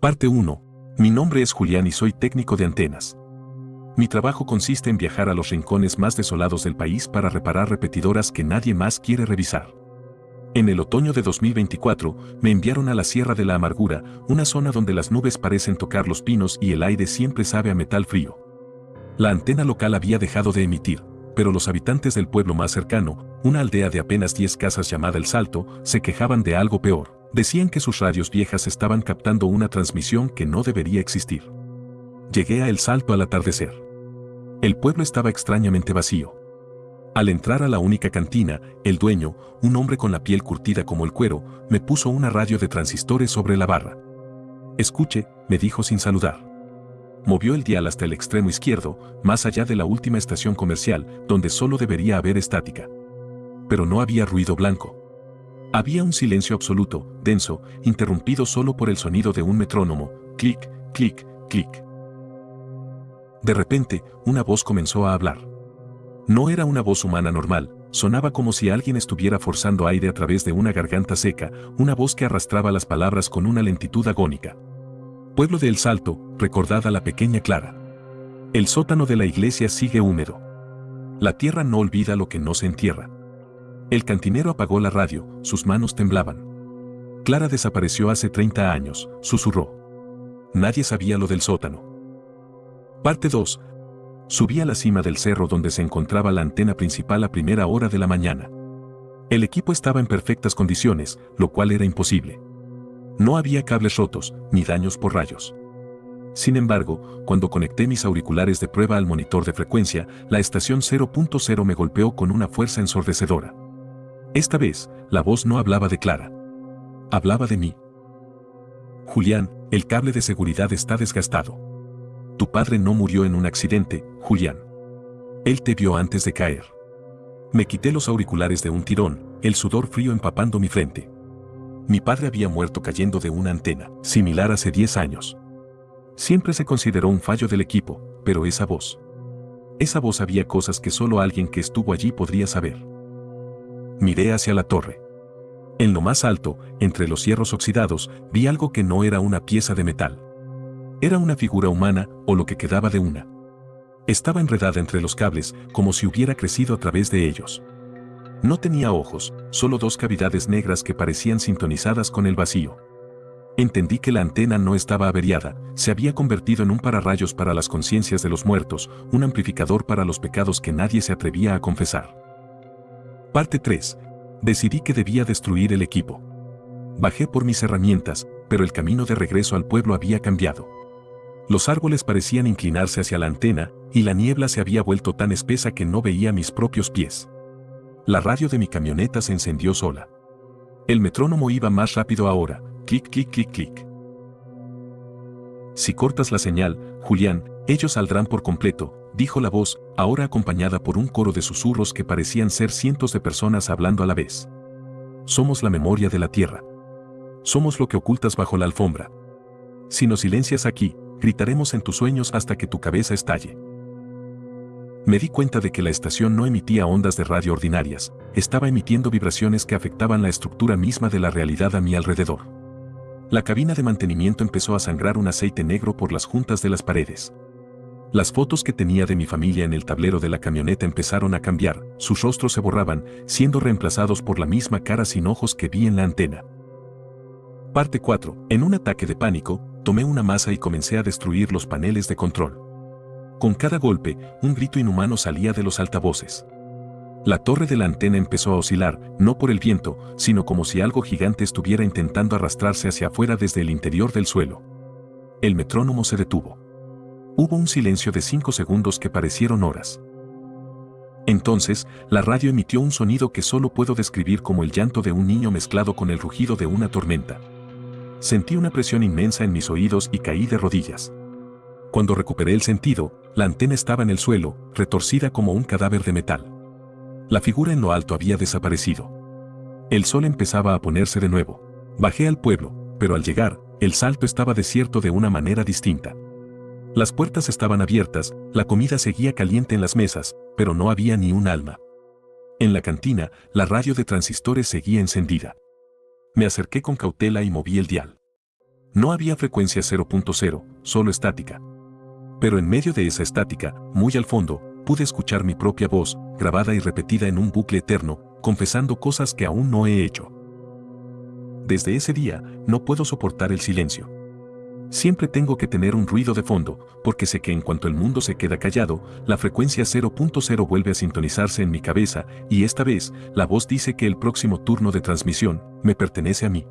Parte 1. Mi nombre es Julián y soy técnico de antenas. Mi trabajo consiste en viajar a los rincones más desolados del país para reparar repetidoras que nadie más quiere revisar. En el otoño de 2024, me enviaron a la Sierra de la Amargura, una zona donde las nubes parecen tocar los pinos y el aire siempre sabe a metal frío. La antena local había dejado de emitir, pero los habitantes del pueblo más cercano, una aldea de apenas 10 casas llamada El Salto, se quejaban de algo peor. Decían que sus radios viejas estaban captando una transmisión que no debería existir. Llegué a El Salto al atardecer. El pueblo estaba extrañamente vacío. Al entrar a la única cantina, el dueño, un hombre con la piel curtida como el cuero, me puso una radio de transistores sobre la barra. Escuche, me dijo sin saludar. Movió el dial hasta el extremo izquierdo, más allá de la última estación comercial, donde solo debería haber estática. Pero no había ruido blanco. Había un silencio absoluto, denso, interrumpido solo por el sonido de un metrónomo, clic, clic, clic. De repente, una voz comenzó a hablar. No era una voz humana normal, sonaba como si alguien estuviera forzando aire a través de una garganta seca, una voz que arrastraba las palabras con una lentitud agónica. Pueblo de El Salto, recordad a la pequeña Clara. El sótano de la iglesia sigue húmedo. La tierra no olvida lo que no se entierra. El cantinero apagó la radio, sus manos temblaban. Clara desapareció hace 30 años, susurró. Nadie sabía lo del sótano. Parte 2. Subí a la cima del cerro donde se encontraba la antena principal a primera hora de la mañana. El equipo estaba en perfectas condiciones, lo cual era imposible. No había cables rotos, ni daños por rayos. Sin embargo, cuando conecté mis auriculares de prueba al monitor de frecuencia, la estación 0.0 me golpeó con una fuerza ensordecedora. Esta vez, la voz no hablaba de Clara. Hablaba de mí. Julián, el cable de seguridad está desgastado. Tu padre no murió en un accidente, Julián. Él te vio antes de caer. Me quité los auriculares de un tirón, el sudor frío empapando mi frente. Mi padre había muerto cayendo de una antena, similar hace 10 años. Siempre se consideró un fallo del equipo, pero esa voz sabía cosas que solo alguien que estuvo allí podría saber. Miré hacia la torre. En lo más alto, entre los hierros oxidados, vi algo que no era una pieza de metal. Era una figura humana, o lo que quedaba de una. Estaba enredada entre los cables, como si hubiera crecido a través de ellos. No tenía ojos, solo 2 cavidades negras que parecían sintonizadas con el vacío. Entendí que la antena no estaba averiada, se había convertido en un pararrayos para las conciencias de los muertos, un amplificador para los pecados que nadie se atrevía a confesar. Parte 3. Decidí que debía destruir el equipo. Bajé por mis herramientas, pero el camino de regreso al pueblo había cambiado. Los árboles parecían inclinarse hacia la antena, y la niebla se había vuelto tan espesa que no veía mis propios pies. La radio de mi camioneta se encendió sola. El metrónomo iba más rápido ahora, clic, clic, clic, clic. Si cortas la señal, Julián, ellos saldrán por completo, dijo la voz, ahora acompañada por un coro de susurros que parecían ser cientos de personas hablando a la vez. Somos la memoria de la tierra. Somos lo que ocultas bajo la alfombra. Si nos silencias aquí, gritaremos en tus sueños hasta que tu cabeza estalle. Me di cuenta de que la estación no emitía ondas de radio ordinarias, estaba emitiendo vibraciones que afectaban la estructura misma de la realidad a mi alrededor. La cabina de mantenimiento empezó a sangrar un aceite negro por las juntas de las paredes. Las fotos que tenía de mi familia en el tablero de la camioneta empezaron a cambiar, sus rostros se borraban, siendo reemplazados por la misma cara sin ojos que vi en la antena. Parte 4. En un ataque de pánico, tomé una masa y comencé a destruir los paneles de control. Con cada golpe, un grito inhumano salía de los altavoces. La torre de la antena empezó a oscilar, no por el viento, sino como si algo gigante estuviera intentando arrastrarse hacia afuera desde el interior del suelo. El metrónomo se detuvo. Hubo un silencio de 5 segundos que parecieron horas. Entonces, la radio emitió un sonido que solo puedo describir como el llanto de un niño mezclado con el rugido de una tormenta. Sentí una presión inmensa en mis oídos y caí de rodillas. Cuando recuperé el sentido, la antena estaba en el suelo, retorcida como un cadáver de metal. La figura en lo alto había desaparecido. El sol empezaba a ponerse de nuevo. Bajé al pueblo, pero al llegar, El Salto estaba desierto de una manera distinta. Las puertas estaban abiertas, la comida seguía caliente en las mesas, pero no había ni un alma. En la cantina, la radio de transistores seguía encendida. Me acerqué con cautela y moví el dial. No había frecuencia 0.0, solo estática. Pero en medio de esa estática, muy al fondo, pude escuchar mi propia voz, grabada y repetida en un bucle eterno, confesando cosas que aún no he hecho. Desde ese día, no puedo soportar el silencio. Siempre tengo que tener un ruido de fondo, porque sé que en cuanto el mundo se queda callado, la frecuencia 0.0 vuelve a sintonizarse en mi cabeza, y esta vez, la voz dice que el próximo turno de transmisión me pertenece a mí.